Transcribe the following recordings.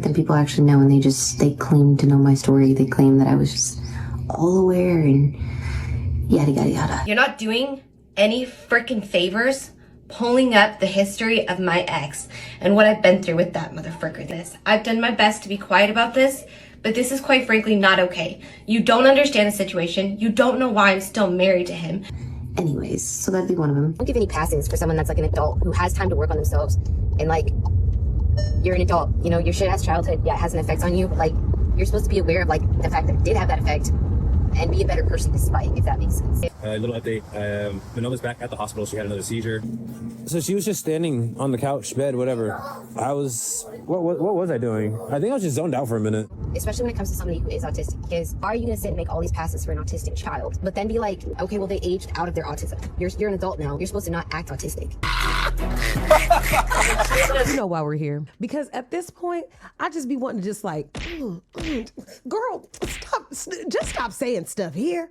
than people actually know, and they claim to know my story. They claim that I was just all aware and yada yada yada. You're not doing any freaking favors pulling up the history of my ex and what I've been through with that motherfucker. I've done my best to be quiet about this, but this is quite frankly not okay. You don't understand the situation. You don't know why I'm still married to him. Anyways, so that'd be one of them. Don't give any passes for someone that's like an adult who has time to work on themselves. And like, you're an adult, you know, your shit has childhood, yeah, it has an effect on you, but like, you're supposed to be aware of like the fact that it did have that effect and be a better person despite, if that makes sense. Little update, Manoma's back at the hospital. She had another seizure. So she was just standing on the couch, bed, whatever. What was I doing? I think I was just zoned out for a minute. Especially when it comes to somebody who is autistic, because are you gonna sit and make all these passes for an autistic child, but then be like, okay, well, they aged out of their autism. You're an adult now. You're supposed to not act autistic. You know why we're here? Because at this point, I just be wanting to just like, girl, stop saying stuff here.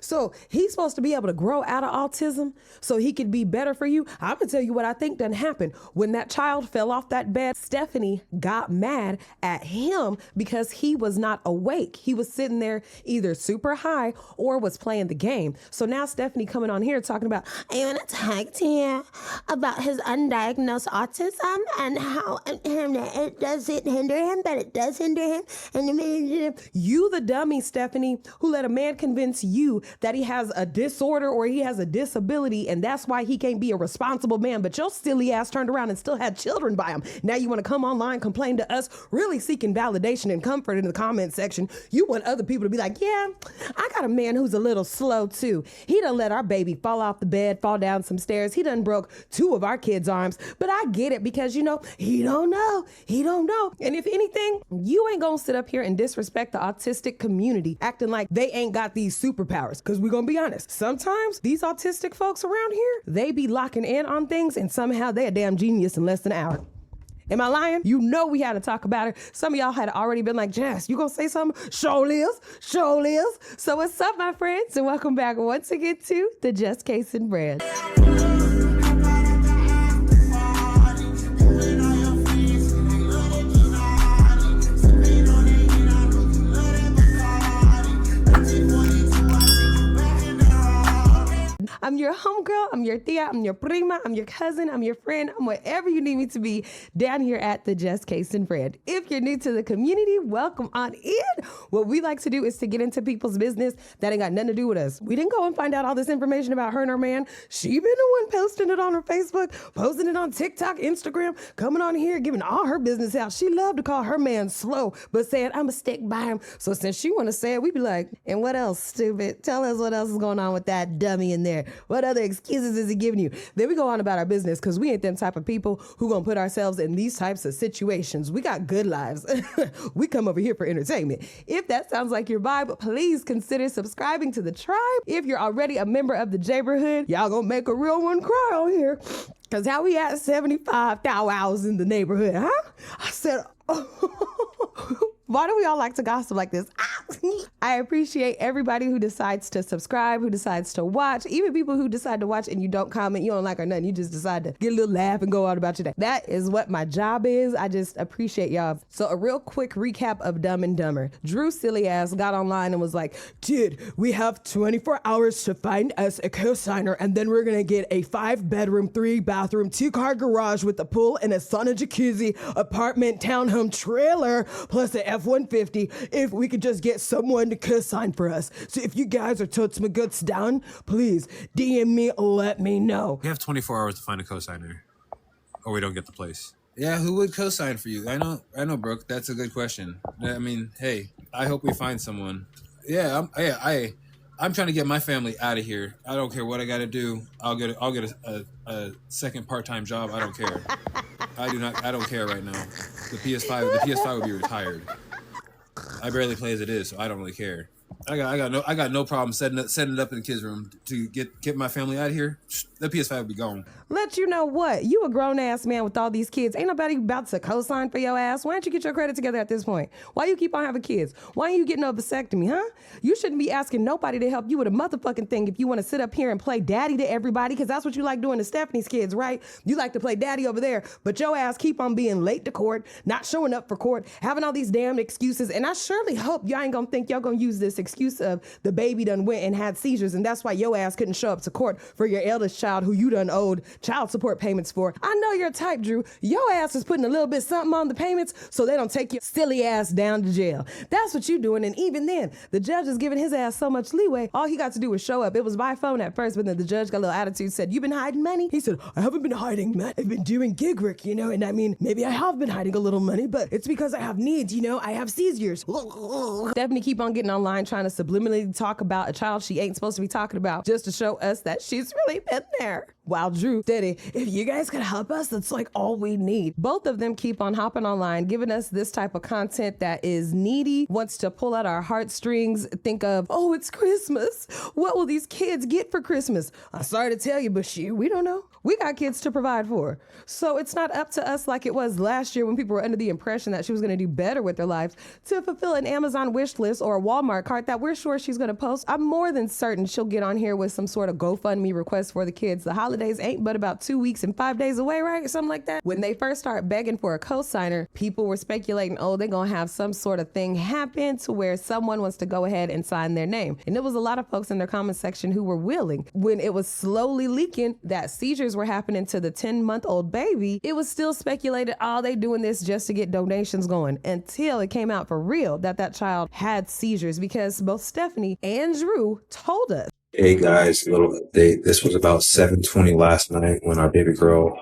So he's supposed to be able to grow out of autism so he could be better for you. I'm gonna tell you what I think done happened. When that child fell off that bed, Stephanie got mad at him because he was not awake. He was sitting there either super high or was playing the game. So now Stephanie coming on here talking about, I want to talk to you about his undiagnosed autism and how it doesn't hinder him, but it does hinder him. And you the dummy, Stephanie, who let a man convince you that he has a disorder or he has a disability and that's why he can't be a responsible man, but your silly ass turned around and still had children by him. Now you want to come online, complain to us, really seeking validation and comfort in the comment section. You want other people to be like, yeah, I got a man who's a little slow too. He done let our baby fall off the bed, fall down some stairs. He done broke 2 of our kids' arms, but I get it because, you know, he don't know. And if anything, you ain't gonna sit up here and disrespect the autistic community acting like they ain't got these superpowers. Because we're gonna be honest, sometimes these autistic folks around here, they be locking in on things and somehow they a damn genius in less than an hour. Am I lying? You know we had to talk about it. Some of y'all had already been like, Jess, you gonna say something? Show is. So what's up, my friends? And welcome back once again to the Just Case and Brand. I'm your homegirl, I'm your tia, I'm your prima, I'm your cousin, I'm your friend, I'm whatever you need me to be down here at the Just Case and Brand. If you're new to the community, welcome on in. What we like to do is to get into people's business that ain't got nothing to do with us. We didn't go and find out all this information about her and her man. She been the one posting it on her Facebook, posting it on TikTok, Instagram, coming on here, giving all her business out. She loved to call her man slow, but saying, I'ma stick by him. So since she want to say it, we be like, and what else, stupid? Tell us what else is going on with that dummy in there. What other excuses is he giving you? Then we go on about our business because we ain't them type of people who gonna put ourselves in these types of situations. We got good lives. We come over here for entertainment. If that sounds like your vibe, please consider subscribing to the tribe. If you're already a member of the neighborhood, y'all gonna make a real one cry on here. Cause how we at 75 thou hours in the neighborhood, huh? I said, why do we all like to gossip like this? I appreciate everybody who decides to subscribe, who decides to watch, even people who decide to watch and you don't comment, you don't like or nothing. You just decide to get a little laugh and go out about your day. That is what my job is. I just appreciate y'all. So a real quick recap of Dumb and Dumber. Drew silly ass got online and was like, dude, we have 24 hours to find us a co-signer and then we're going to get a 5-bedroom, 3-bathroom, 2-car garage with a pool and a sauna jacuzzi, apartment, townhome, trailer, plus an F-150 if we could just get someone to co-sign for us. So if you guys are totes my guts down, please DM me, let me know. We have 24 hours to find a co-signer or we don't get the place. Yeah, who would co-sign for you? I know, Brooke. That's a good question. I mean, hey, I hope we find someone. Yeah, I'm trying to get my family out of here. I don't care what I got to do. I'll get a second part-time job. I don't care. I don't care right now. The PS5 would be retired. I barely play as it is, so I don't really care. I got no problem setting it up in the kids' room to get my family out of here. That PS5 would be gone. Let you know what? You a grown-ass man with all these kids. Ain't nobody about to co-sign for your ass. Why don't you get your credit together at this point? Why you keep on having kids? Why ain't you getting a vasectomy, huh? You shouldn't be asking nobody to help you with a motherfucking thing if you want to sit up here and play daddy to everybody, because that's what you like doing to Stephanie's kids, right? You like to play daddy over there, but your ass keep on being late to court, not showing up for court, having all these damn excuses, and I surely hope y'all ain't gonna think y'all gonna use this excuse of the baby done went and had seizures, and that's why your ass couldn't show up to court for your eldest child who you done owed child support payments for. I know your type, Drew. Your ass is putting a little bit something on the payments so they don't take your silly ass down to jail. That's what you doing, and even then, the judge is giving his ass so much leeway, all he got to do was show up. It was by phone at first, but then the judge got a little attitude, said, "You been hiding money?" He said, "I haven't been hiding money. I've been doing gig work, and I mean, maybe I have been hiding a little money, but it's because I have needs, I have seizures." Stephanie keep on getting online trying to subliminally talk about a child she ain't supposed to be talking about just to show us that she's really been there. While Drew steady, "If you guys could help us, that's like all we need." Both of them keep on hopping online, giving us this type of content that is needy, wants to pull at our heartstrings, think of, "Oh, it's Christmas. What will these kids get for Christmas?" I'm sorry to tell you, but shit, we don't know. We got kids to provide for. So it's not up to us like it was last year when people were under the impression that she was going to do better with their lives to fulfill an Amazon wish list or a Walmart cart that we're sure she's going to post. I'm more than certain she'll get on here with some sort of GoFundMe request for the kids. The holidays ain't but about 2 weeks and 5 days away, right? Or something like that. When they first started begging for a cosigner, people were speculating, oh, they're going to have some sort of thing happen to where someone wants to go ahead and sign their name. And there was a lot of folks in their comment section who were willing. When it was slowly leaking that seizures were happening to the 10-month-old baby, it was still speculated, oh, they doing this just to get donations going, until it came out for real that that child had seizures, because both Stephanie and Drew told us. Hey guys, little update. This was about 7:20 last night when our baby girl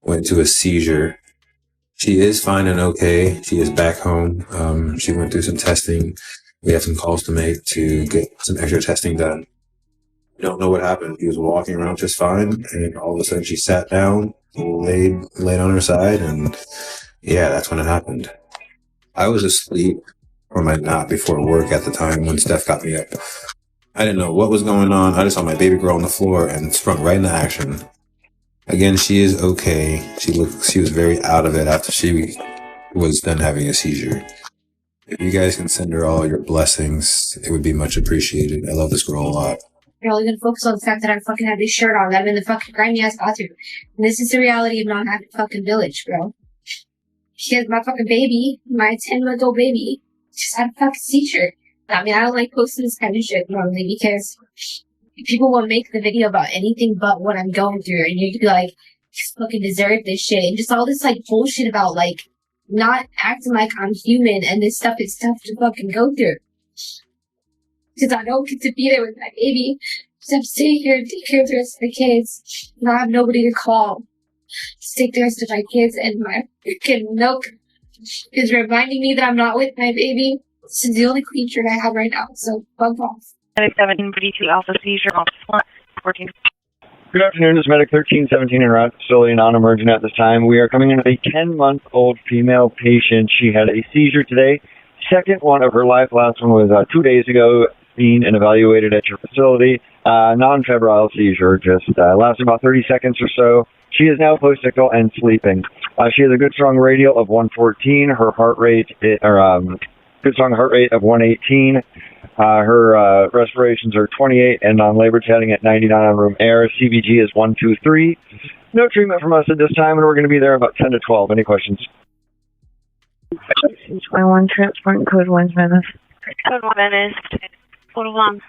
went to a seizure. She is fine and okay. She is back home. She went through some testing. We have some calls to make to get some extra testing done. We don't know what happened. She was walking around just fine, and all of a sudden she sat down, laid on her side, and yeah, that's when it happened. I was asleep, or might not, before work at the time when Steph got me up. I didn't know what was going on. I just saw my baby girl on the floor and sprung right into action. Again, she is okay. She was very out of it after she was done having a seizure. If you guys can send her all your blessings, it would be much appreciated. I love this girl a lot. You're only gonna focus on the fact that I fucking have this shirt on, that I'm in the fucking grimy ass bathroom. And this is the reality of not having a fucking village, bro. She has my fucking baby, my 10-month-old baby, just had a fucking seizure. I mean, I don't like posting this kind of shit normally because people will make the video about anything but what I'm going through, and you'd be like, you fucking deserve this shit, and just all this like bullshit about like not acting like I'm human, and this stuff is tough to fucking go through. Because I don't get to be there with my baby. Just have to stay here and take care of the rest of the kids. And I have nobody to call. Just take the rest of my kids, and my freaking milk is reminding me that I'm not with my baby. This is the only creature I have right now, so fuck off. 1732 Alpha Seizure, Office 14. Good afternoon, this is Medic 1317 in route facility, non-emergent at this time. We are coming in with a 10-month-old female patient. She had a seizure today. Second one of her life. Last one was 2 days ago, seen and evaluated at your facility. Non-febrile seizure, just lasted about 30 seconds or so. She is now post-ictal and sleeping. She has a good strong radial of 114. Her heart rate, good strong heart rate of 118. Her respirations are 28 and on labor heading at 99 on room air. CVG is 123. No treatment from us at this time, and we're going to be there about 10 to 12. Any questions? 21 transport code 1 Venice. Code 1 Venice. Code 1.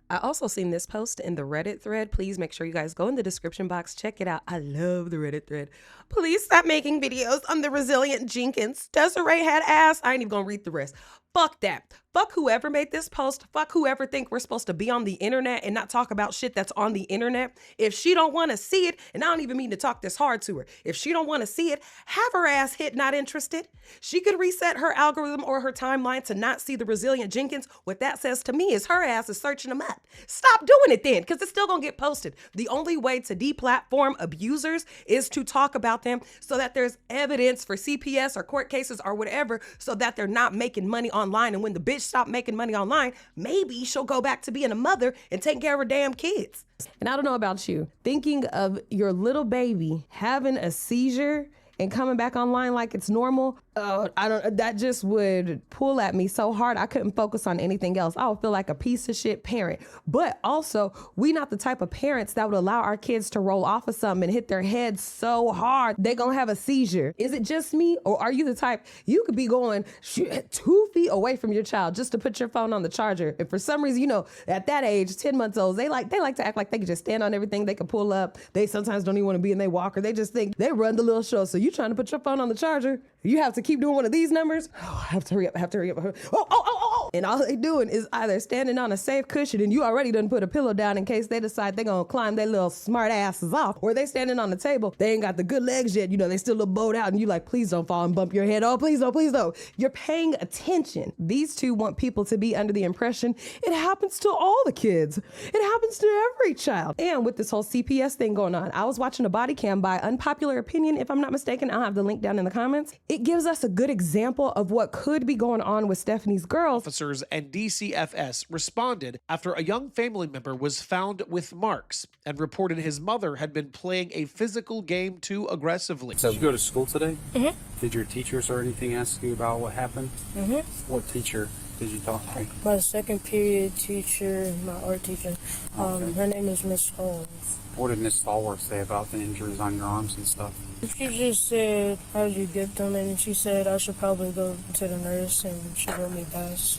I also seen this post in the Reddit thread. Please make sure you guys go in the description box. Check it out. I love the Reddit thread. Please stop making videos on the Resilient Jenkins. Desiree had ass. I ain't even gonna read the rest. Fuck that. Fuck whoever made this post. Fuck whoever think we're supposed to be on the internet and not talk about shit that's on the internet. If she don't want to see it, and I don't even mean to talk this hard to her, if she don't want to see it, have her ass hit not interested. She could reset her algorithm or her timeline to not see the Resilient Jenkins. What that says to me is her ass is searching them up. Stop doing it then, because it's still gonna get posted. The only way to deplatform abusers is to talk about them so that there's evidence for CPS or court cases or whatever, so that they're not making money on online. And when the bitch stopped making money online, maybe she'll go back to being a mother and taking care of her damn kids. And I don't know about you, thinking of your little baby having a seizure and coming back online like it's normal, that just would pull at me so hard I couldn't focus on anything else. I would feel like a piece of shit parent. But also, we not the type of parents that would allow our kids to roll off of something and hit their heads so hard they gonna have a seizure. Is it just me, or are you the type, you could be going 2 feet away from your child just to put your phone on the charger, and for some reason, you know, at that age, 10 months old, they like to act like they can just stand on everything, they can pull up, they sometimes don't even want to be in their walker, they just think they run the little show. So you trying to put your phone on the charger, you have to keep doing one of these numbers. Oh, I have to hurry up. Oh. And all they doing is either standing on a safe cushion and you already done put a pillow down in case they decide they're gonna climb their little smart asses off, or they standing on the table, they ain't got the good legs yet, you know, they still look bowed out and you like, please don't fall and bump your head. Oh, please don't. You're paying attention. These two want people to be under the impression it happens to all the kids. It happens to every child. And with this whole CPS thing going on, I was watching a body cam by Unpopular Opinion, if I'm not mistaken. I'll have the link down in the comments. It gives us a good example of what could be going on with Stephanie's girls. Officers and DCFS responded after a young family member was found with marks and reported his mother had been playing a physical game too aggressively. So you go to school today? Mm-hmm. Did your teachers or anything ask you about what happened? Mm-hmm. What teacher did you talk to? My second period teacher, my art teacher. Her name is Miss Holmes. What did Miss Stallworth say about the injuries on your arms and stuff? She just said, how did you get them? And she said I should probably go to the nurse, and she wrote me pass.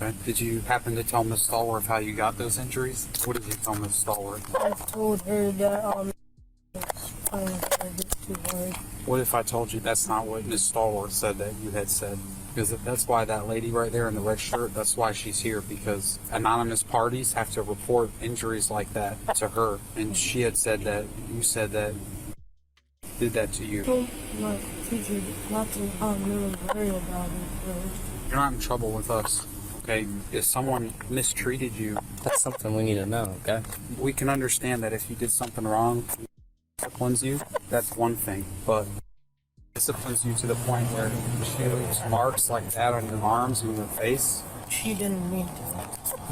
Okay. Did you happen to tell Miss Stallworth how you got those injuries? What did you tell Miss Stallworth? I told her that too hard. What if I told you that's not what Miss Stallworth said that you had said? Because that's why that lady right there in the red shirt, that's why she's here, because anonymous parties have to report injuries like that to her. And she had said that, you said that did that to you. My teacher not to really worry about it. You're not in trouble with us, okay? If someone mistreated you, that's something we need to know, okay? We can understand that if you did something wrong, disciplines you, that's one thing, but disciplines you to the point where she leaves marks like that on your arms and your face. She didn't mean to.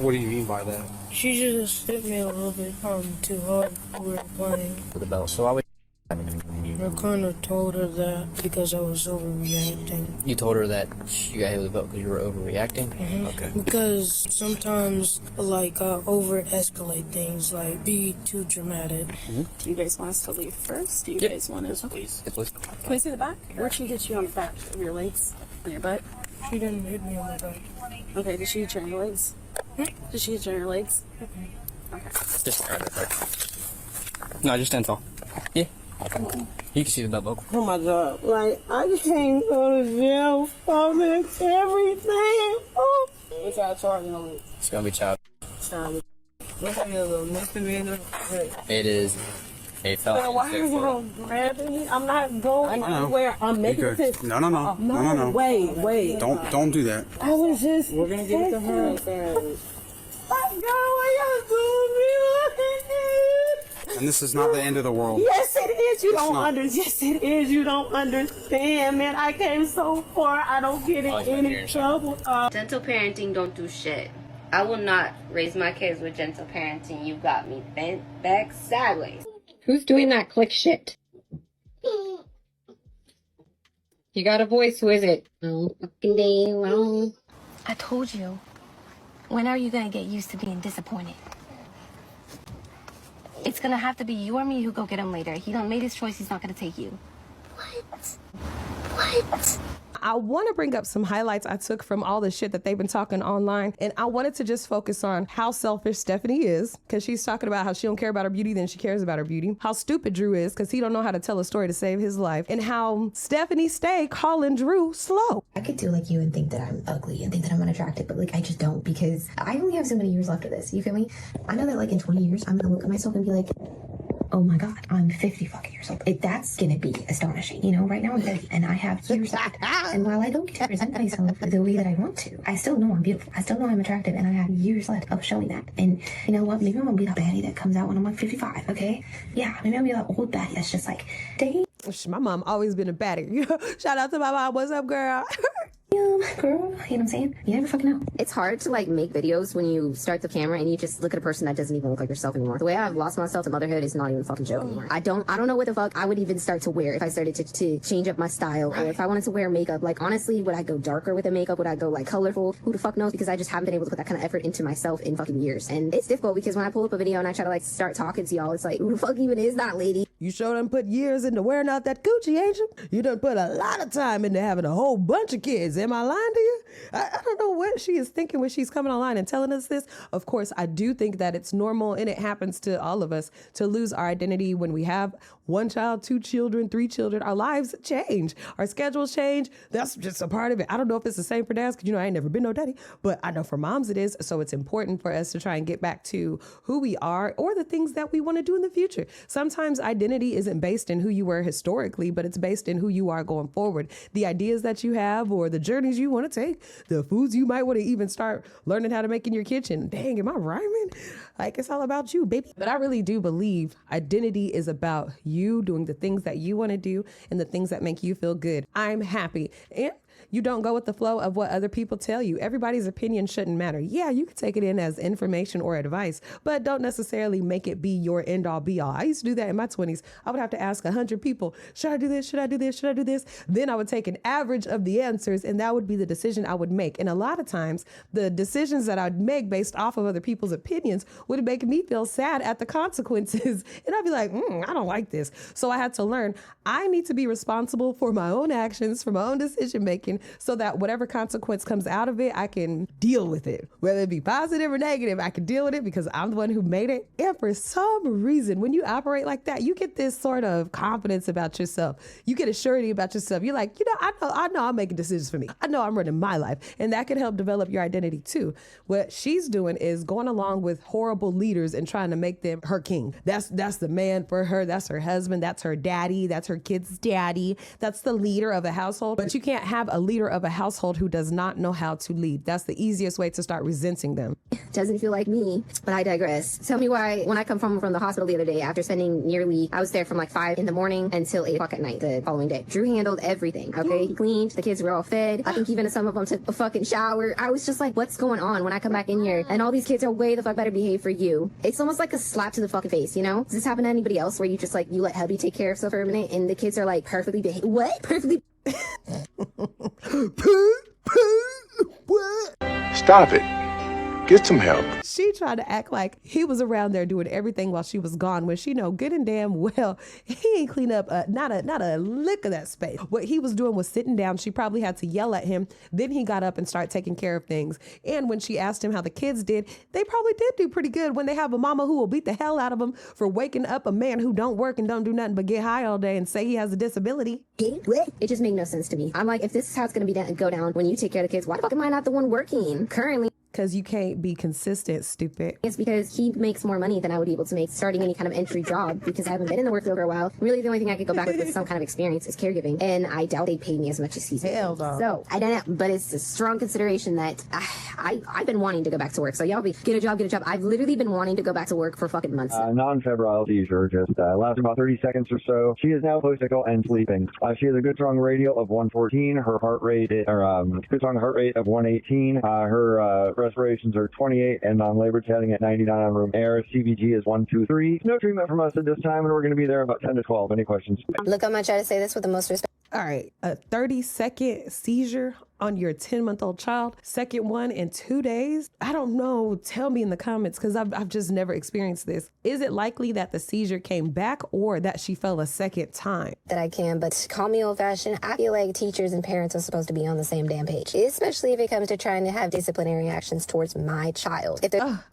What do you mean by that? She just hit me a little bit too hard when we were playing. With the belt. So I would. I kind of told her that because I was overreacting. You told her that you got hit with the belt because you were overreacting? Mm-hmm. Okay. Because sometimes, like, I over-escalate things, like, be too dramatic. Mm-hmm. Do you guys want us to leave first? Do you guys want us? Please. Yeah, please. Can we see the back? Where'd she hit you on the back of your legs? On your butt? She didn't hit me on my back. Okay, did she hit you on your legs? Did she hit you on your legs? Okay. Just stand right. No, just stand tall. Yeah. You can see the belt buckle. Oh my God. Like, I can't go to jail from this everything. Oh. What's our charge on it? It's gonna be child. Child. What's that little misdemeanor? It is a felony. Why are y'all grabbing me? I'm not going anywhere. I'm making this. No. Wait. Don't do that. I was just. We're gonna give it to her. My God, why y'all doing me like this? And this is not the end of the world. Yes, it is. You don't understand. Yes, it is. You don't understand, man. I came so far. I don't get in any trouble. Gentle parenting don't do shit. I will not raise my kids with gentle parenting. You got me bent back sideways. Who's doing that click shit? You got a voice, who is it? Oh, fucking day long. I told you. When are you gonna get used to being disappointed? It's gonna have to be you or me who go get him later. He done made his choice, he's not gonna take you. What? I want to bring up some highlights I took from all the shit that they've been talking online. And I wanted to just focus on how selfish Stephanie is, because she's talking about how she don't care about her beauty than she cares about her beauty. How stupid Drew is, because he don't know how to tell a story to save his life. And how Stephanie stay calling Drew slow. I could do like you and think that I'm ugly and think that I'm unattractive, but like I just don't, because I only have so many years left of this. You feel me? I know that like in 20 years, I'm going to look at myself and be like, oh my God, I'm 50 fucking years old. That's gonna be astonishing. You know, right now I'm 30 and I have years left. And while I don't get to present myself the way that I want to, I still know I'm beautiful. I still know I'm attractive, and I have years left of showing that. And you know what? Maybe I'm gonna be that baddie that comes out when I'm like 55, okay? Yeah, maybe I'll be that old baddie that's just like, dang. My mom always been a baddie. Shout out to my mom. What's up, girl? Girl, girl. You know what I'm saying? You never fucking know. It's hard to like make videos when you start the camera and you just look at a person that doesn't even look like yourself anymore. The way I've lost myself to motherhood is not even a fucking joke anymore. I don't know what the fuck I would even start to wear if I started to change up my style, or if I wanted to wear makeup. Like honestly, would I go darker with the makeup? Would I go like colorful? Who the fuck knows? Because I just haven't been able to put that kind of effort into myself in fucking years. And it's difficult because when I pull up a video and I try to like start talking to y'all, it's like, who the fuck even is that lady? You sure done put years into wearing out that Gucci, ain't you? You done put a lot of time into having a whole bunch of kids. Am I lying to you? I don't know what she is thinking when she's coming online and telling us this. Of course, I do think that it's normal, and it happens to all of us, to lose our identity when we have one child, 2 children, 3 children. Our lives change. Our schedules change. That's just a part of it. I don't know if it's the same for dads, because, I ain't never been no daddy, but I know for moms it is. So it's important for us to try and get back to who we are or the things that we want to do in the future. Sometimes identity isn't based in who you were historically, but it's based in who you are going forward. The ideas that you have or the journeys you want to take, the foods you might want to even start learning how to make in your kitchen. Dang, am I rhyming? Like, it's all about you, baby. But I really do believe identity is about you doing the things that you want to do and the things that make you feel good. I'm happy. And you don't go with the flow of what other people tell you. Everybody's opinion shouldn't matter. Yeah, you can take it in as information or advice, but don't necessarily make it be your end all be all. I used to do that in my 20s. I would have to ask 100 people, should I do this? Should I do this? Should I do this? Then I would take an average of the answers, and that would be the decision I would make. And a lot of times the decisions that I'd make based off of other people's opinions would make me feel sad at the consequences. And I'd be like, I don't like this. So I had to learn I need to be responsible for my own actions, for my own decision making, so that whatever consequence comes out of it, I can deal with it. Whether it be positive or negative, I can deal with it because I'm the one who made it. And for some reason, when you operate like that, you get this sort of confidence about yourself. You get a surety about yourself. You're like, I know I'm making decisions for me. I know I'm running my life. And that can help develop your identity too. What she's doing is going along with horrible leaders and trying to make them her king. That's the man for her. That's her husband. That's her daddy. That's her kid's daddy. That's the leader of a household. But you can't have a leader of a household who does not know how to lead. That's the easiest way to start resenting them. Doesn't feel like me, but I digress. Tell me why, when I come from the hospital the other day, after spending I was there from like 5 in the morning until 8 o'clock at night the following day. Drew handled everything, okay? He cleaned, the kids were all fed. I think even some of them took a fucking shower. I was just like, what's going on when I come back in here and all these kids are way the fuck better behaved for you? It's almost like a slap to the fucking face, you know? Does this happen to anybody else where you just like, you let hubby take care of stuff for a minute and the kids are like perfectly behaved? What? Perfectly? Stop it. Get some help. She tried to act like he was around there doing everything while she was gone, when she know good and damn well he ain't clean up not a lick of that space. What he was doing was sitting down. She probably had to yell at him. Then he got up and started taking care of things. And when she asked him how the kids did, they probably did do pretty good when they have a mama who will beat the hell out of them for waking up a man who don't work and don't do nothing but get high all day and say he has a disability. It just made no sense to me. I'm like, if this is how it's going to go down when you take care of the kids, why the fuck am I not the one working currently? Because you can't be consistent, stupid. It's because he makes more money than I would be able to make starting any kind of entry job, because I haven't been in the work field for a while. Really, the only thing I could go back with some kind of experience is caregiving, and I doubt they pay me as much as he's making. Hell no. So, I don't know, but it's a strong consideration that I've been wanting to go back to work. So y'all get a job. I've literally been wanting to go back to work for fucking months. Non-febrile seizure, just lasted about 30 seconds or so. She is now post-ictal and sleeping. She has a good strong radial of 114. Her heart rate, good strong heart rate of 118. Her respirations are 28 and non-labor chatting at 99 on room air. CBG is 123. No treatment from us at this time, and we're going to be there about 10 to 12. Any questions? Look, I'm going to try to say this with the most respect. All right, a 30-second seizure on your 10-month-old child, second one in 2 days. I don't know. Tell me in the comments, because I've just never experienced this. Is it likely that the seizure came back or that she fell a second time? That I can, but call me old-fashioned. I feel like teachers and parents are supposed to be on the same damn page, especially if it comes to trying to have disciplinary actions towards my child.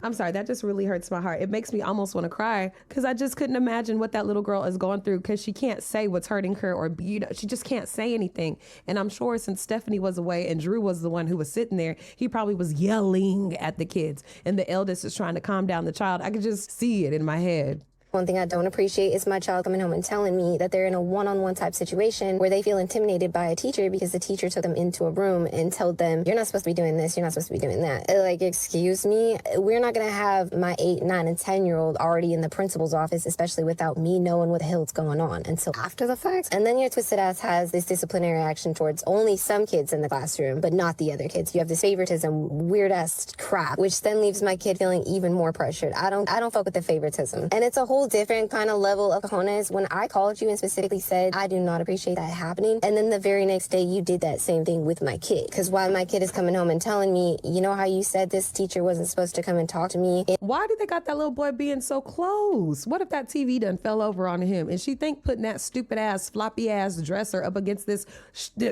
I'm sorry, that just really hurts my heart. It makes me almost want to cry, because I just couldn't imagine what that little girl is going through, because she can't say what's hurting her, or she just can't say anything. And I'm sure since Stephanie was away and Drew was the one who was sitting there, he probably was yelling at the kids, and the eldest is trying to calm down the child. I could just see it in my head. One thing I don't appreciate is my child coming home and telling me that they're in a one-on-one type situation where they feel intimidated by a teacher because the teacher took them into a room and told them, you're not supposed to be doing this, you're not supposed to be doing that. Like, excuse me? We're not going to have my 8, 9, and 10-year-old already in the principal's office, especially without me knowing what the hell is going on until after the fact. And then your twisted ass has this disciplinary action towards only some kids in the classroom, but not the other kids. You have this favoritism, weird-ass crap, which then leaves my kid feeling even more pressured. I don't fuck with the favoritism. And it's a whole different kind of level of cojones when I called you and specifically said, I do not appreciate that happening. And then the very next day, you did that same thing with my kid. Because while my kid is coming home and telling me, you know how you said this teacher wasn't supposed to come and talk to me? Why did they got that little boy being so close? What if that TV done fell over on him and she think putting that stupid ass, floppy ass dresser up against this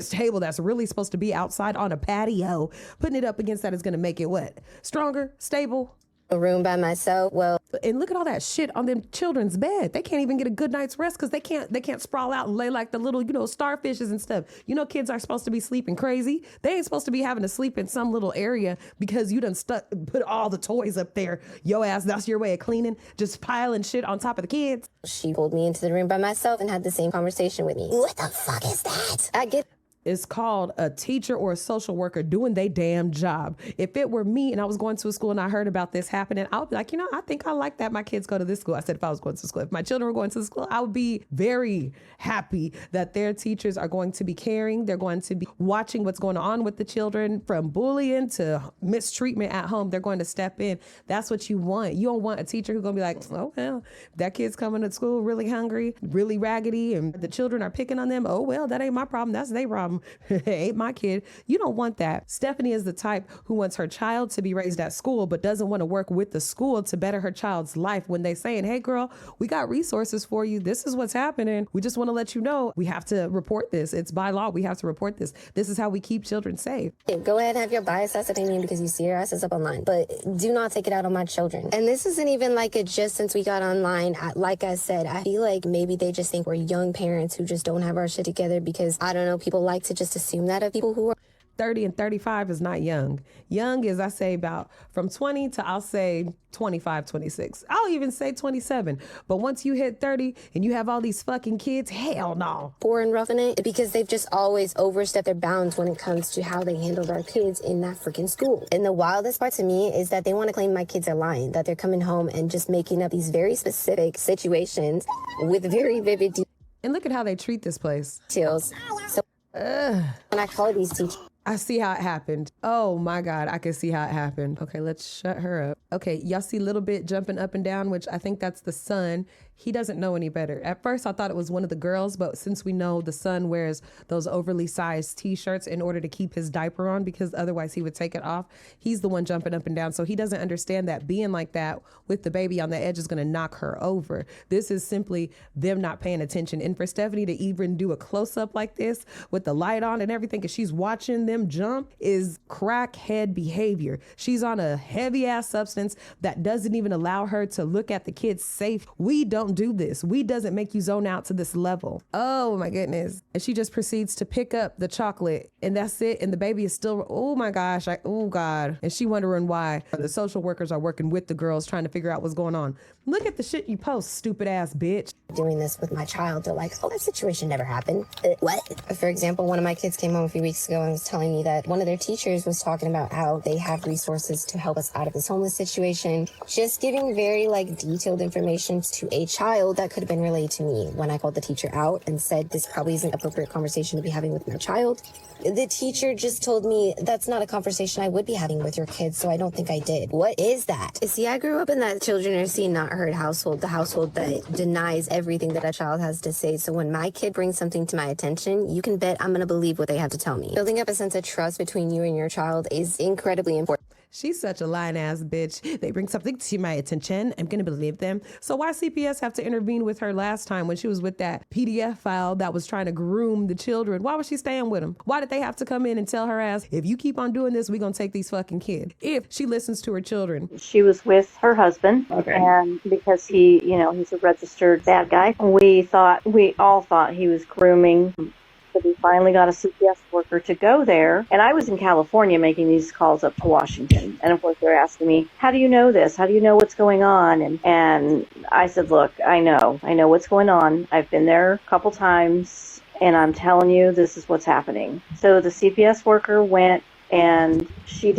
table that's really supposed to be outside on a patio, putting it up against that is going to make it what? Stronger? Stable? A room by myself. Well, and look at all that shit on them children's bed. They can't even get a good night's rest because they can't sprawl out and lay like the little, starfishes and stuff. Kids are supposed to be sleeping crazy. They ain't supposed to be having to sleep in some little area because you done put all the toys up there. Yo ass, that's your way of cleaning, just piling shit on top of the kids. She pulled me into the room by myself and had the same conversation with me. What the fuck is that? I get It's called a teacher or a social worker doing their damn job. If it were me and I was going to a school and I heard about this happening, I would be like, I think I like that my kids go to this school. I said if I was going to school. If my children were going to the school, I would be very happy that their teachers are going to be caring. They're going to be watching what's going on with the children, from bullying to mistreatment at home. They're going to step in. That's what you want. You don't want a teacher who's going to be like, oh, well, that kid's coming to school really hungry, really raggedy, and the children are picking on them. Oh, well, that ain't my problem. That's their problem. Ain't my kid. You don't want that. Stephanie is the type who wants her child to be raised at school, but doesn't want to work with the school to better her child's life when they saying, hey girl, we got resources for you. This is what's happening. We just want to let you know we have to report this. It's by law. We have to report this. This is how we keep children safe. Go ahead and have your biased opinion because you see your asses up online, but do not take it out on my children. And this isn't even like it just since we got online. Like I said, I feel like maybe they just think we're young parents who just don't have our shit together because, I don't know, people like to just assume that of people who are 30 and 35 is not young. Young is, I say, about from 20 to, I'll say, 25, 26. I'll even say 27. But once you hit 30 and you have all these fucking kids, hell no. Poor and roughing it because they've just always overstepped their bounds when it comes to how they handled our kids in that freaking school. And the wildest part to me is that they want to claim my kids are lying, that they're coming home and just making up these very specific situations with very vivid details. And look at how they treat this place. So when I call these teachers, I see how it happened. Oh my God, I can see how it happened. Okay, let's shut her up. Okay, y'all see Little Bit jumping up and down, which I think that's the son. He doesn't know any better. At first, I thought it was one of the girls, but since we know the son wears those overly sized t-shirts in order to keep his diaper on because otherwise he would take it off, he's the one jumping up and down. So he doesn't understand that being like that with the baby on the edge is going to knock her over. This is simply them not paying attention. And for Stephanie to even do a close-up like this with the light on and everything, because she's watching them jump, is crackhead behavior. She's on a heavy-ass substance that doesn't even allow her to look at the kids safe. We don't do this. We doesn't make you zone out to this level. Oh my goodness. And she just proceeds to pick up the chocolate and that's it. And the baby is still, oh my gosh, oh God. And she wondering why the social workers are working with the girls trying to figure out what's going on. Look at the shit you post, stupid ass bitch. Doing this with my child, they're like, oh, that situation never happened. What? For example, one of my kids came home a few weeks ago and was telling me that one of their teachers was talking about how they have resources to help us out of this homeless situation. Just giving very detailed information to a child that could have been relayed to me. When I called the teacher out and said this probably isn't an appropriate conversation to be having with my child, the teacher just told me that's not a conversation I would be having with your kids, so I don't think I did. What is that? See, I grew up in that children are seen, not heard household, the household that denies everything that a child has to say. So when my kid brings something to my attention, you can bet I'm going to believe what they have to tell me. Building up a sense of trust between you and your child is incredibly important. She's such a lying ass bitch. They bring something to my attention. I'm going to believe them. So why CPS have to intervene with her last time when she was with that PDF file that was trying to groom the children? Why was she staying with them? Why did they have to come in and tell her ass, if you keep on doing this, we're going to take these fucking kids? If she listens to her children. She was with her husband, and because he's a registered bad guy, we all thought he was grooming So we finally got a CPS worker to go there. And I was in California making these calls up to Washington. And of course they're asking me, how do you know this? How do you know what's going on? And I said, look, I know what's going on. I've been there a couple times and I'm telling you, this is what's happening. So the CPS worker went and she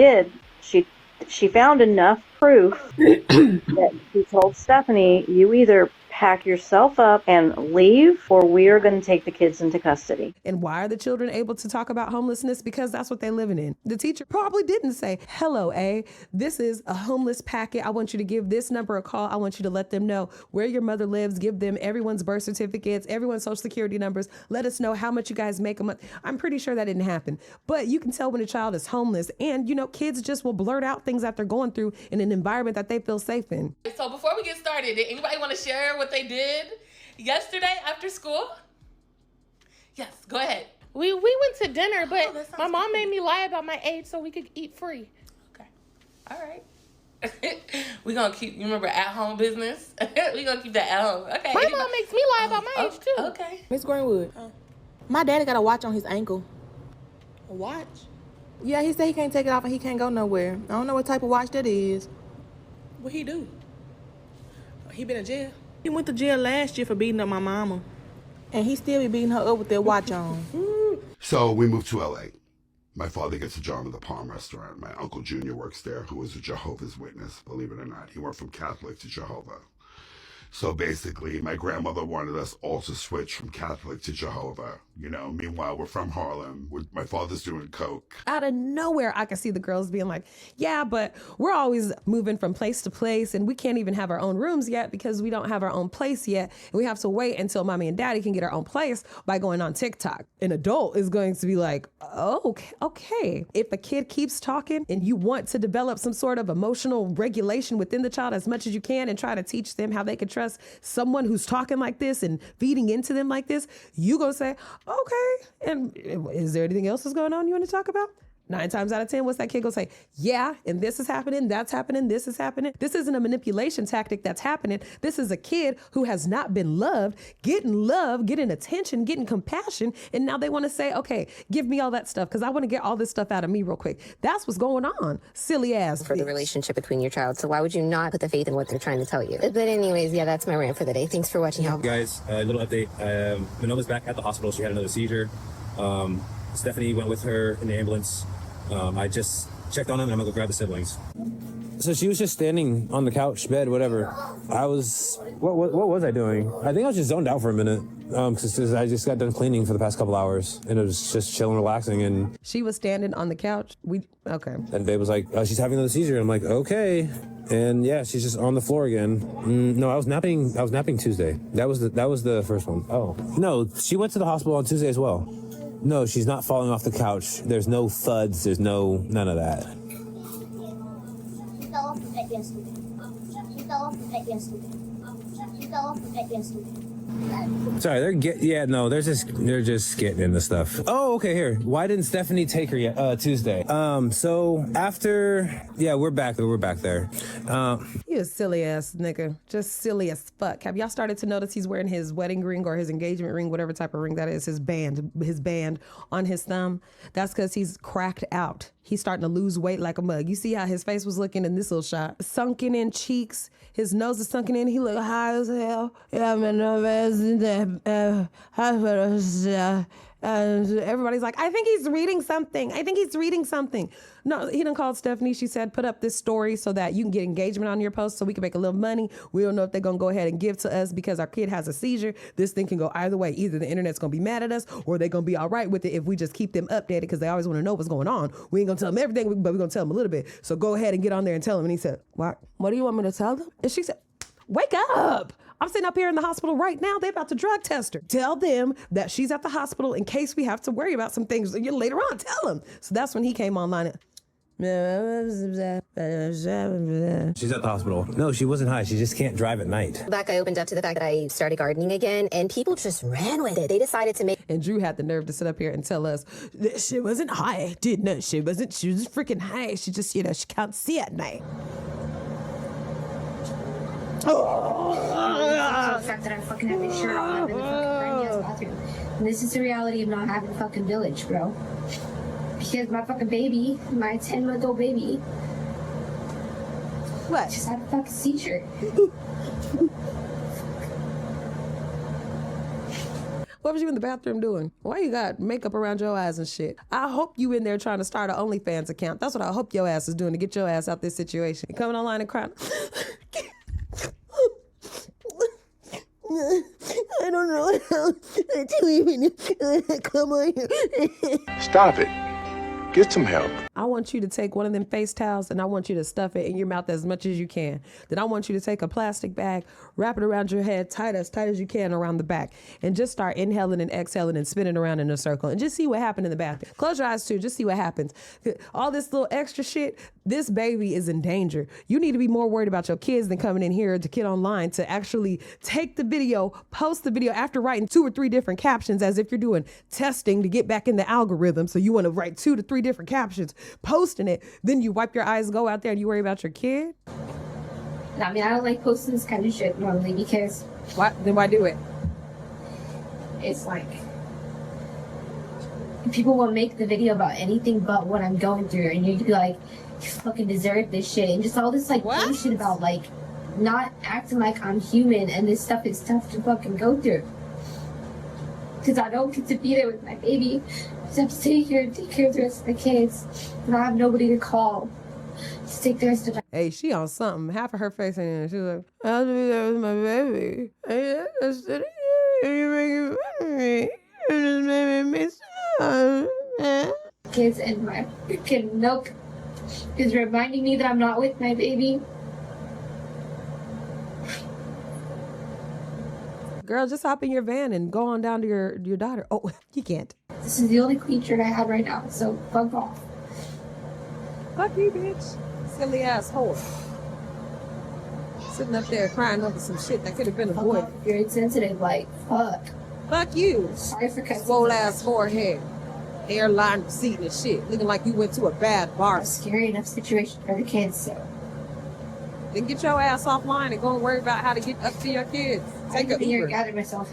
found enough proof that she told Stephanie, you either pack yourself up and leave, or we are going to take the kids into custody. And why are the children able to talk about homelessness? Because that's what they're living in. The teacher probably didn't say, hello, A, this is a homeless packet. I want you to give this number a call. I want you to let them know where your mother lives. Give them everyone's birth certificates, everyone's social security numbers. Let us know how much you guys make a month. I'm pretty sure that didn't happen. But you can tell when a child is homeless. And, you know, kids just will blurt out things that they're going through in an environment that they feel safe in. So before we get started, did anybody want to share what they did yesterday after school? Yes, go ahead. We went to dinner, but my mom made me lie about my age so we could eat free. Okay. All right. We're going to keep, you remember at-home business? We're going to keep that at home. Okay. My mom makes me lie about my age, too. Okay. Miss Greenwood, my daddy got a watch on his ankle. A watch? Yeah, he said he can't take it off and he can't go nowhere. I don't know what type of watch that is. What he do? He been in jail? He went to jail last year for beating up my mama. And he still be beating her up with that watch on. So we moved to LA. My father gets a job at the Palm Restaurant. My Uncle Junior works there, who is a Jehovah's Witness, believe it or not. He went from Catholic to Jehovah. So basically, my grandmother wanted us all to switch from Catholic to Jehovah. You know, meanwhile, we're from Harlem. My father's doing coke. Out of nowhere, I could see the girls being like, yeah, but we're always moving from place to place and we can't even have our own rooms yet because we don't have our own place yet. And we have to wait until mommy and daddy can get our own place by going on TikTok. An adult is going to be like, oh, okay. If a kid keeps talking and you want to develop some sort of emotional regulation within the child as much as you can and try to teach them how they can trust someone who's talking like this and feeding into them like this, you gonna say, okay, and is there anything else that's going on you want to talk about? 9 times out of 10, what's that kid gonna say? Yeah, and this is happening, that's happening, this is happening. This isn't a manipulation tactic that's happening. This is a kid who has not been loved, getting attention, getting compassion, and now they want to say, okay, give me all that stuff because I want to get all this stuff out of me real quick. That's what's going on. Silly ass. For the relationship between your child. So why would you not put the faith in what they're trying to tell you? But anyways, yeah, that's my rant for the day. Thanks for watching. Guys, a little update. Manoma's back at the hospital. She had another seizure. Stephanie went with her in the ambulance. I just checked on him and I'm gonna go grab the siblings. So she was just standing on the couch, bed, whatever. What was I doing? I think I was just zoned out for a minute. Cause I just got done cleaning for the past couple hours and it was just chilling, relaxing. And she was standing on the couch. Okay. And babe was like, oh, she's having another seizure. I'm like, okay. And yeah, she's just on the floor again. No, I was napping Tuesday. That was the first one. Oh no, she went to the hospital on Tuesday as well. No, she's not falling off the couch. There's no thuds. There's none of that. She fell off the bed yesterday. She fell off the bed yesterday. She fell off the bed yesterday. Sorry, they're just getting into stuff. Oh, okay, here. Why didn't Stephanie take her yet? Tuesday. So after, we're back there. You a silly ass nigga. Just silly as fuck. Have y'all started to notice he's wearing his wedding ring or his engagement ring, whatever type of ring that is, his band on his thumb? That's because he's cracked out. He's starting to lose weight like a mug. You see how his face was looking in this little shot? Sunken in cheeks. His nose is sunken in. He look high as hell. Yeah, I'm in the hospital. And everybody's like, I think he's reading something. No, he done called Stephanie. She said, put up this story so that you can get engagement on your post so we can make a little money. We don't know if they're going to go ahead and give to us because our kid has a seizure. This thing can go either way. Either the internet's going to be mad at us or they're going to be all right with it if we just keep them updated because they always want to know what's going on. We ain't going to tell them everything, but we're going to tell them a little bit. So go ahead and get on there and tell them. And he said, what do you want me to tell them? And she said, wake up. I'm sitting up here in the hospital right now. They're about to drug test her. Tell them that she's at the hospital in case we have to worry about some things later on. Tell them. So that's when he came online. She's at the hospital. No, she wasn't high. She just can't drive at night. Back, I opened up to the fact that I started gardening again, and people just ran with it. They decided to make. And Drew had the nerve to sit up here and tell us that she wasn't high. She was freaking high. She just, she can't see at night. The fact that I fucking have this shirt on, I'm in the fucking grimy ass bathroom. And this is the reality of not having a fucking village, bro. Because my fucking baby, my 10-month-old baby, what? Just had a fucking seizure. What was you in the bathroom doing? Why you got makeup around your eyes and shit? I hope you in there trying to start an OnlyFans account. That's what I hope your ass is doing to get your ass out this situation. You coming online and crying. I don't know how to even come on here. Stop it. Get some help. I want you to take one of them face towels and I want you to stuff it in your mouth as much as you can. Then I want you to take a plastic bag, wrap it around your head, tight as you can around the back, and just start inhaling and exhaling and spinning around in a circle and just see what happened in the bathroom. Close your eyes too, just see what happens. All this little extra shit, this baby is in danger. You need to be more worried about your kids than coming in here to get online to actually take the video, post the video after writing 2 or 3 different captions as if you're doing testing to get back in the algorithm. So you want to write 2 to 3 different captions, posting it, then you wipe your eyes, go out there and you worry about your kid? I mean, I don't like posting this kind of shit normally because... Then why do it? It's like... people will make the video about anything but what I'm going through, and you'd be like, you fucking deserve this shit, and just all this like bullshit about like not acting like I'm human, and this stuff is tough to fucking go through. Because I don't get to be there with my baby. I have to stay here and take care of the rest of the kids, and I have nobody to call to take the rest of my... Hey, she on something. Half of her face ain't in it. She's like, I have to be there with my baby. I just sit here, you make it fun of me. You just made me miss kids, and my freaking milk is reminding me that I'm not with my baby. Girl, just hop in your van and go on down to your daughter. Oh, you can't. This is the only creature I have right now, so fuck off. Fuck you, bitch. Silly ass whore. Sitting up there crying over some shit that could have been avoided. You're insensitive, like, fuck. Fuck you. Sorry for cussing. Swole ass forehead. Airline receipt and shit. Looking like you went to a bad bar. A scary enough situation for the kids, so. Then get your ass offline and go and worry about how to get up to your kids. Take a Uber. Gather myself.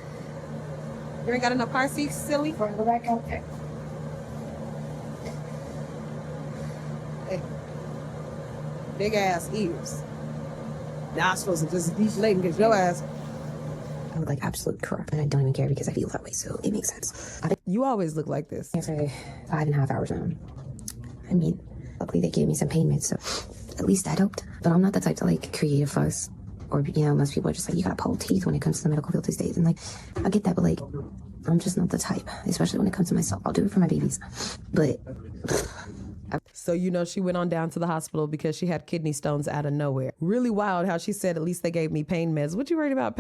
You ain't got enough car seats, silly? Before I go back out there. Hey. Big ass ears. Now I'm supposed to just deflate because your ass. I look like absolute crap, and I don't even care because I feel that way, so it makes sense. You always look like this. For 5.5 hours now. I mean, luckily they gave me some pain meds, so at least that helped. But I'm not the type to like create a fuss, or you know, most people are just like, you gotta pull teeth when it comes to the medical field these days, and like, I get that, but like, I'm just not the type, especially when it comes to myself. I'll do it for my babies, but. So, you know, she went on down to the hospital because she had kidney stones out of nowhere. Really wild how she said, at least they gave me pain meds. What you worried about?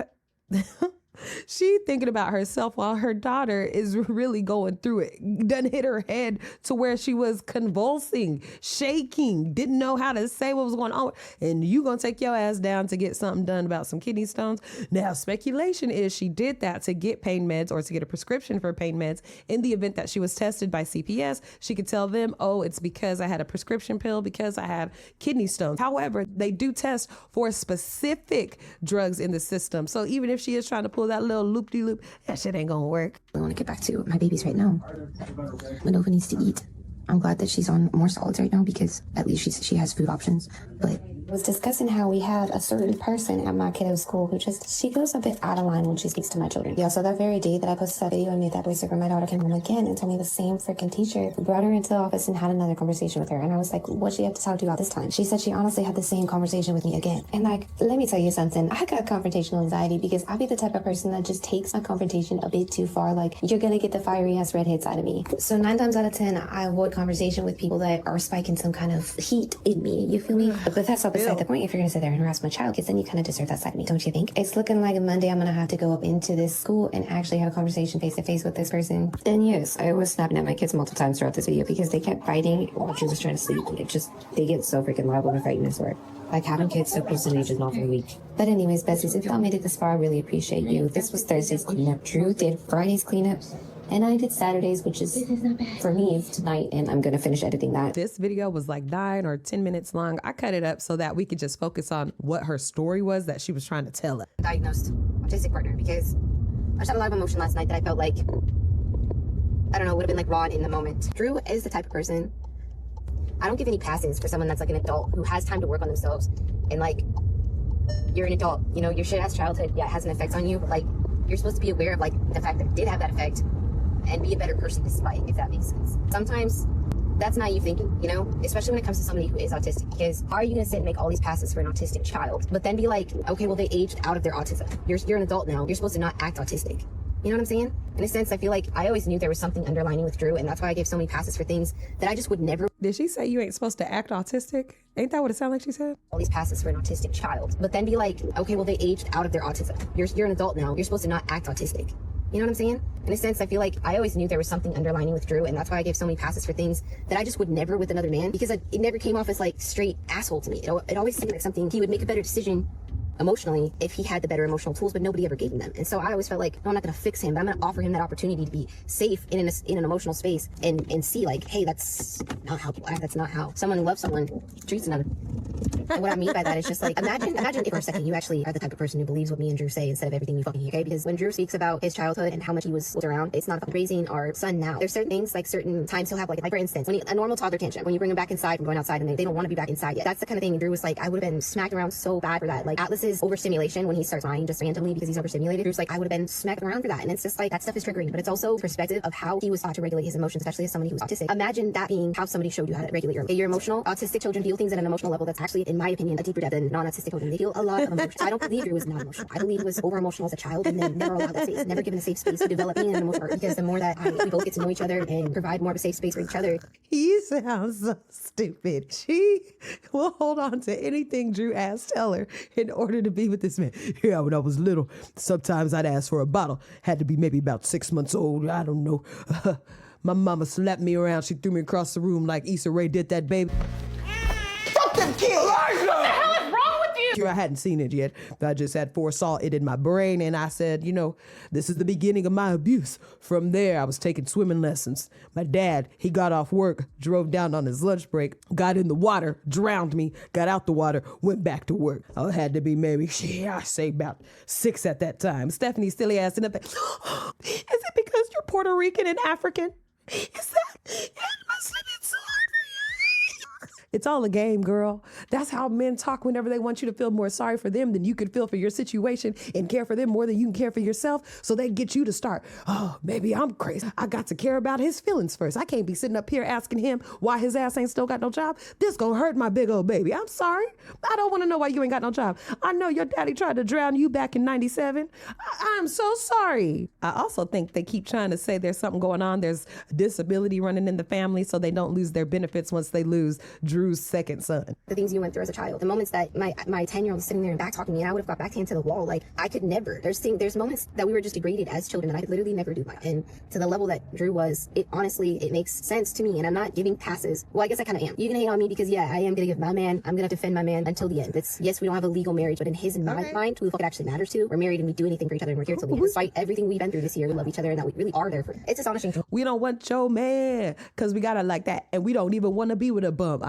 She thinking about herself while her daughter is really going through it. Done hit her head to where she was convulsing, shaking, didn't know how to say what was going on. And you gonna take your ass down to get something done about some kidney stones? Now, speculation is she did that to get pain meds or to get a prescription for pain meds. In the event that she was tested by CPS, she could tell them, oh, it's because I had a prescription pill because I had kidney stones. However, they do test for specific drugs in the system. So even if she is trying to pull that little loop-de-loop, that shit ain't gonna work. I want to get back to my babies right now. Manova needs to eat. I'm glad that she's on more solids right now because at least she has food options. But I was discussing how we had a certain person at my kiddo's school who she goes a bit out of line when she speaks to my children. Yeah, so that very day that I posted that video and made that voice over, my daughter came home again and told me the same freaking teacher brought her into the office and had another conversation with her. And I was like, what'd she have to talk to you about this time? She said she honestly had the same conversation with me again. And like, let me tell you something. I got confrontational anxiety because I be the type of person that just takes my confrontation a bit too far. Like, you're gonna get the fiery ass redhead side of me. So 9 times out of 10, I avoid conversation with people that are spiking some kind of heat in me. You feel me? But that's not beside the point if you're gonna sit there and harass my child, because then you kind of deserve that side of me, don't you think? It's looking like a Monday I'm gonna have to go up into this school and actually have a conversation face to face with this person. And yes, I was snapping at my kids multiple times throughout this video because they kept fighting while she was trying to sleep. They get so freaking loud when they're fighting this work. Like, having kids so close in age is not very weak. But anyways, besties, if y'all made it this far, I really appreciate you. This was Thursday's cleanup. Drew did Friday's cleanup. And I did Saturdays, which is for me tonight, and I'm going to finish editing that. This video was like 9 or 10 minutes long. I cut it up so that we could just focus on what her story was that she was trying to tell us. Diagnosed autistic partner because I just had a lot of emotion last night that I felt like I don't know, would have been like raw in the moment. Drew is the type of person, I don't give any passes for someone that's like an adult who has time to work on themselves. And like, you're an adult, you know, your shit has childhood, yeah, it has an effect on you, but like, you're supposed to be aware of like the fact that it did have that effect and be a better person despite, if that makes sense. Sometimes that's naive thinking, you know, especially when it comes to somebody who is autistic, because how are you gonna sit and make all these passes for an autistic child, but then be like, okay, well, they aged out of their autism. You're an adult now. You're supposed to not act autistic. You know what I'm saying? In a sense, I feel like I always knew there was something underlining with Drew, and that's why I gave so many passes for things that I just would never. Did she say you ain't supposed to act autistic? Ain't that what it sounded like she said? All these passes for an autistic child, but then be like, okay, well, they aged out of their autism. You're an adult now. You're supposed to not act autistic. You know what I'm saying? In a sense, I feel like I always knew there was something underlining with Drew, and that's why I gave so many passes for things that I just would never with another man, because it never came off as like straight asshole to me. It always seemed like something he would make a better decision emotionally if he had the better emotional tools, but nobody ever gave him them. And so I always felt like, no, I'm not going to fix him, but I'm going to offer him that opportunity to be safe in an emotional space and see like, hey, that's not how people act. That's not how someone who loves someone treats another. And what I mean by that is just like, imagine if for a second you actually are the type of person who believes what me and Drew say instead of everything you fucking hear, okay? Because when Drew speaks about his childhood and how much he was around, it's not raising our son now. There's certain things, like certain times he'll have like for instance, when a normal toddler tantrum, when you bring him back inside from going outside and they don't want to be back inside yet. That's the kind of thing Drew was like, I would have been smacked around so bad for that. Like Atlas's overstimulation when he starts crying just randomly because he's overstimulated. Drew's like, I would have been smacked around for that. And it's just like, that stuff is triggering, but it's also perspective of how he was taught to regulate his emotions, especially as somebody who's autistic. Imagine that being how somebody showed you how to regulate your emotional. Autistic children feel things at an emotional level that's actually, in my opinion, a deeper depth than non-autistic children. They feel a lot of emotions. I don't believe Drew was not emotional. I believe he was over emotional as a child and then never allowed that space, never given a safe space to develop me in the most part, because the more that we both get to know each other and provide more of a safe space for each other. He sounds so stupid. She will hold on to anything Drew asked tell her in order to be with this man. Yeah, when I was little, sometimes I'd ask for a bottle. Had to be maybe about 6 months old. I don't know. My mama slapped me around. She threw me across the room like Issa Rae did that baby. Fuck them kids! What the hell is wrong with you? I hadn't seen it yet. I just had foresaw it in my brain, and I said, you know, this is the beginning of my abuse. From there, I was taking swimming lessons. My dad, he got off work, drove down on his lunch break, got in the water, drowned me, got out the water, went back to work. I had to be maybe, I say about 6 at that time. Stephanie silly ass in the back. Is it because you're Puerto Rican and African? Is that? It must have been so hard for you. It's all a game, girl. That's how men talk whenever they want you to feel more sorry for them than you could feel for your situation and care for them more than you can care for yourself. So they get you to start, oh, maybe I'm crazy. I got to care about his feelings first. I can't be sitting up here asking him why his ass ain't still got no job. This gonna hurt my big old baby. I'm sorry. I don't want to know why you ain't got no job. I know your daddy tried to drown you back in 97. I'm so sorry. I also think they keep trying to say there's something going on. There's disability running in the family so they don't lose their benefits once they lose Drew's second son. The things you went through as a child, the moments that my 10-year-old was sitting there and back talking me, and I would have got back into the wall. Like, I could never. There's moments that we were just degraded as children that I could literally never do. And to the level that Drew was, it makes sense to me, and I'm not giving passes. Well, I guess I kind of am. You can hate on me because, yeah, I am going to give my man, I'm going to defend my man until the end. Yes, we don't have a legal marriage, but in his and my mind, who the fuck it actually matters to, we're married and we do anything for each other and we're here till the end. Despite everything we've been through this year, we love each other and that we really are there for. It's astonishing. We don't want your man because we got it like that, and we don't even want to be with a bum.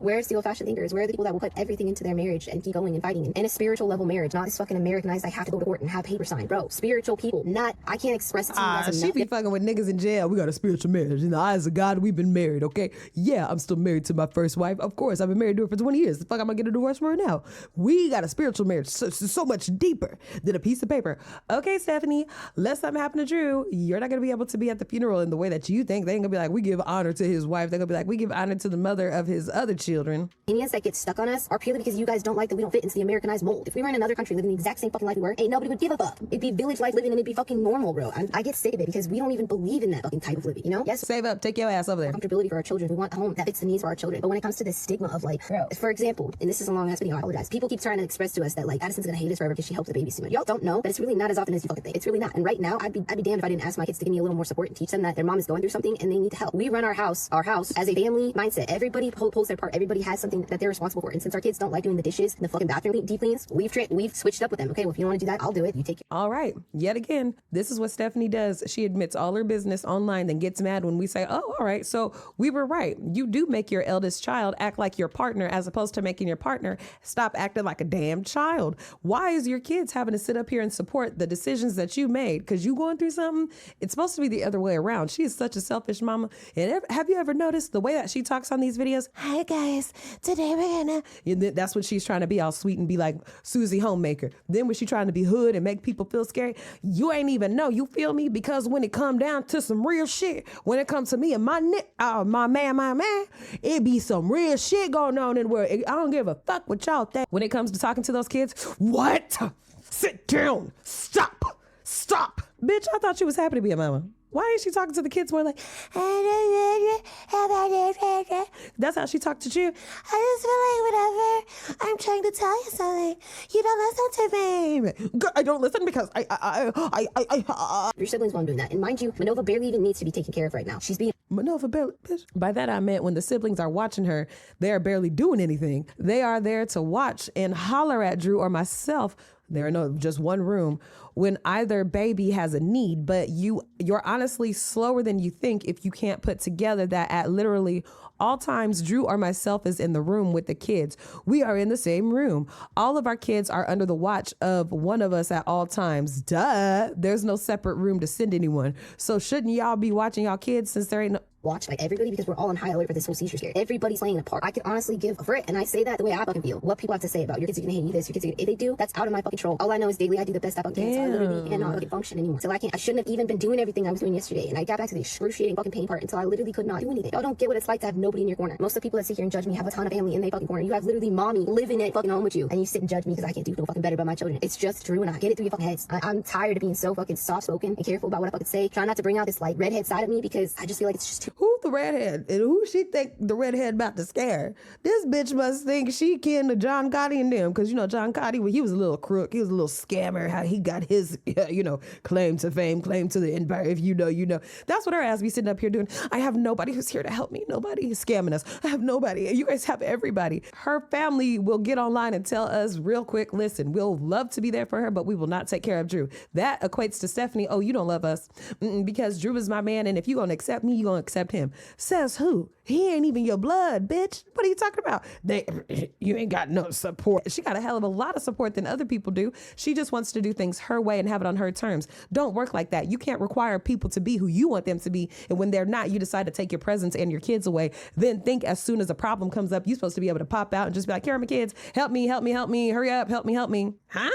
Where's the old-fashioned thinkers? Where are the people that will put everything into their marriage and keep going and fighting in a spiritual level marriage, not this fucking Americanized, I have to go to court and have paper signed. Bro, spiritual people, not, I can't express it to you as she be fucking with niggas in jail. We got a spiritual marriage. In the eyes of God, we've been married, okay? Yeah, I'm still married to my first wife. Of course, I've been married to her for 20 years. The fuck, I'm gonna get a divorce from her now. We got a spiritual marriage so much deeper than a piece of paper. Okay, Stephanie, let something happen to Drew. You're not gonna be able to be at the funeral in the way that you think. They ain't gonna be like, we give honor to his wife. They're gonna be like, we give honor to the mother of his other children. Opinions that get stuck on us are purely because you guys don't like that we don't fit into the Americanized mold. If we were in another country living the exact same fucking life we were, ain't nobody would give a fuck. It'd be village life living and it'd be fucking normal, bro. I get sick of it because we don't even believe in that fucking type of living, you know? Yes. Save up, take your ass over there. Comfortability for our children. We want a home that fits the needs for our children. But when it comes to the stigma of like, bro, for example, and this is a long ass video, I apologize. People keep trying to express to us that like Addison's gonna hate us forever because she helps the babies too much. Y'all don't know, but it's really not as often as you fucking think. It's really not. And right now, I'd be damned if I didn't ask my kids to give me a little more support and teach them that their mom is going through something and they need help. We run our house as a family mindset. Every everybody pulls their part. Everybody has something that they're responsible for. And since our kids don't like doing the dishes and the fucking bathroom deep cleans, we've switched up with them. Okay, well, if you want to do that, I'll do it. You take it. All right. Yet again, this is what Stephanie does. She admits all her business online, then gets mad when we say, oh, all right, so we were right. You do make your eldest child act like your partner as opposed to making your partner stop acting like a damn child. Why is your kids having to sit up here and support the decisions that you made? Because you going through something? It's supposed to be the other way around. She is such a selfish mama. And have you ever noticed the way that she talks on these videos? Hi, guys. Today we're gonna... And that's what she's trying to be, all sweet and be like Susie Homemaker. Then when she's trying to be hood and make people feel scary, you ain't even know. You feel me? Because when it come down to some real shit, when it comes to me and my man, it be some real shit going on in the world. I don't give a fuck what y'all think. When it comes to talking to those kids, what? Sit down. Stop. Bitch, I thought you was happy to be a mama. Why ain't she talking to the kids more like, that's how she talked to you? I just feel like whatever, I'm trying to tell you something. You don't listen to me. I don't listen because Your siblings won't do that. And mind you, Manova barely even needs to be taken care of right now. She's being... Manova barely, bitch. By that I meant when the siblings are watching her, they are barely doing anything. They are there to watch and holler at Drew or myself. They're in just one room when either baby has a need, but you're honestly slower than you think if you can't put together that at literally all times Drew or myself is in the room with the kids. We are in the same room. All of our kids are under the watch of one of us at all times. Duh. There's no separate room to send anyone. So shouldn't y'all be watching y'all kids since there ain't no... Watch like everybody because we're all on high alert for this whole seizure scare. Everybody's playing a part. I can honestly give a frick, and I say that the way I fucking feel. What people have to say about your kids are gonna hate you this, your kids are gonna... If they do, that's out of my fucking control. All I know is daily I do the best I fucking can. So I literally cannot fucking function anymore. So I shouldn't have even been doing everything I was doing yesterday. And I got back to the excruciating fucking pain part until I literally could not do anything. Y'all don't get what it's like to have nobody in your corner. Most of the people that sit here and judge me have a ton of family in their fucking corner. You have literally mommy living it fucking home with you, and you sit and judge me because I can't do no fucking better by my children. It's just Drew and I. Get it through your fucking heads. I'm tired of being so fucking soft spoken and careful about what I fucking say. Try not to bring out this like redhead side of me because I just feel like it's just too... Who the redhead? And who she think the redhead about to scare? This bitch must think she kin to John Gotti and them, because you know John Gotti, well, he was a little crook, he was a little scammer, how he got his claim to fame, claim to the empire. If you know, you know. That's what her ass be sitting up here doing. I have nobody who's here to help me. Nobody is scamming us. I have nobody. You guys have everybody. Her family will get online and tell us real quick, listen, we'll love to be there for her, but we will not take care of Drew. That equates to Stephanie, oh, you don't love us because Drew is my man, and if you gonna accept me, you gonna accept him. Says who? He ain't even your blood, bitch. What are you talking about? You ain't got no support. She got a hell of a lot of support than other people do. She just wants to do things her way and have it on her terms. Don't work like that. You can't require people to be who you want them to be. And when they're not, you decide to take your presence and your kids away. Then think as soon as a problem comes up, you're supposed to be able to pop out and just be like, here are my kids. Help me, help me, help me. Hurry up, help me. Huh?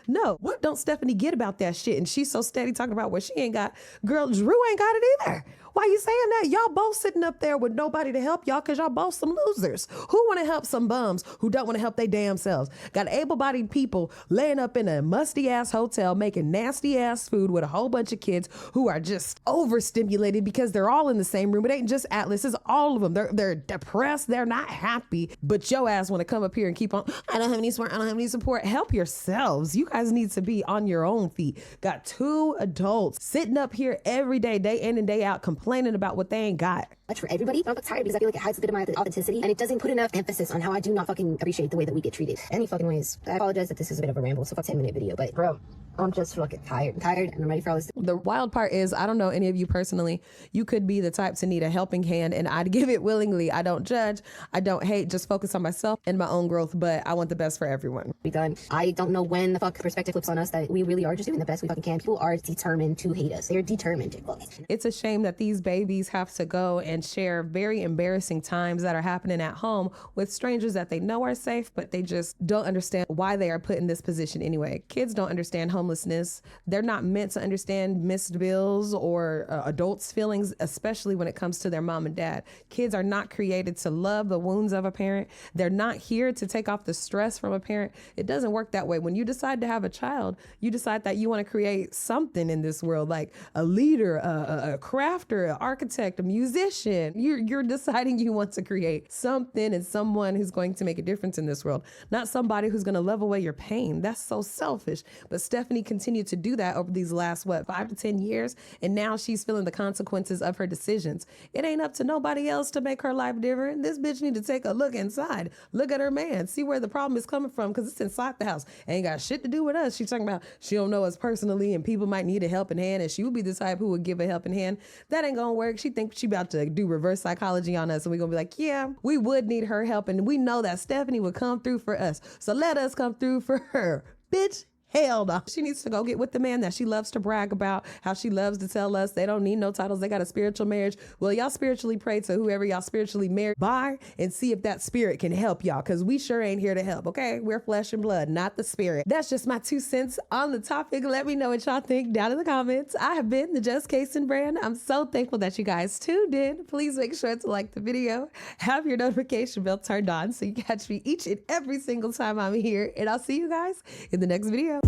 No, what don't Stephanie get about that shit? And she's so steady talking about what she ain't got. Girl, Drew ain't got it either. Why you saying that? Y'all both sitting up there with nobody to help y'all because y'all both some losers. Who want to help some bums who don't want to help their damn selves? Got able-bodied people laying up in a musty-ass hotel making nasty-ass food with a whole bunch of kids who are just overstimulated because they're all in the same room. It ain't just Atlas, it's all of them. They're depressed. They're not happy. But your ass want to come up here and keep on, I don't have any support. I don't have any support. Help yourselves. You guys need to be on your own feet. Got two adults sitting up here every day in and day out, complaining about what they ain't got. Much for everybody. I'm tired because I feel like it hides a bit of my authenticity and it doesn't put enough emphasis on how I do not fucking appreciate the way that we get treated. Any fucking ways. I apologize that this is a bit of a ramble. It's a 10-minute video, but bro, I'm just fucking tired and I'm ready for all this. The wild part is, I don't know any of you personally. You could be the type to need a helping hand and I'd give it willingly. I don't judge. I don't hate. Just focus on myself and my own growth, but I want the best for everyone. Be done. I don't know when the fuck perspective flips on us that we really are just doing the best we fucking can. People are determined to hate us. They're determined to fuck us. It's a shame that these babies have to go and share very embarrassing times that are happening at home with strangers that they know are safe, but they just don't understand why they are put in this position anyway. Kids don't understand homelessness. They're not meant to understand missed bills or adults' feelings, especially when it comes to their mom and dad. Kids are not created to love the wounds of a parent. They're not here to take off the stress from a parent. It doesn't work that way. When you decide to have a child, you decide that you want to create something in this world, like a leader, a crafter, an architect, a musician, action. You're deciding you want to create something and someone who's going to make a difference in this world, not somebody who's going to love away your pain. That's so selfish. But Stephanie continued to do that over these last, 5 to 10 years. And now she's feeling the consequences of her decisions. It ain't up to nobody else to make her life different. This bitch need to take a look inside. Look at her man. See where the problem is coming from, because it's inside the house. Ain't got shit to do with us. She's talking about she don't know us personally and people might need a helping hand and she would be the type who would give a helping hand. That ain't gonna work. She thinks she about to do reverse psychology on us and we gonna be like, yeah, we would need her help and we know that Stephanie would come through for us. So let us come through for her. Bitch. Hell no. She needs to go get with the man that she loves to brag about, how she loves to tell us they don't need no titles. They got a spiritual marriage. Well, y'all spiritually pray to whoever y'all spiritually married by and see if that spirit can help y'all, because we sure ain't here to help, okay? We're flesh and blood, not the spirit. That's just my 2 cents on the topic. Let me know what y'all think down in the comments. I have been the Just Casing brand. I'm so thankful that you guys tuned in. Please make sure to like the video, have your notification bell turned on so you catch me each and every single time I'm here. And I'll see you guys in the next video.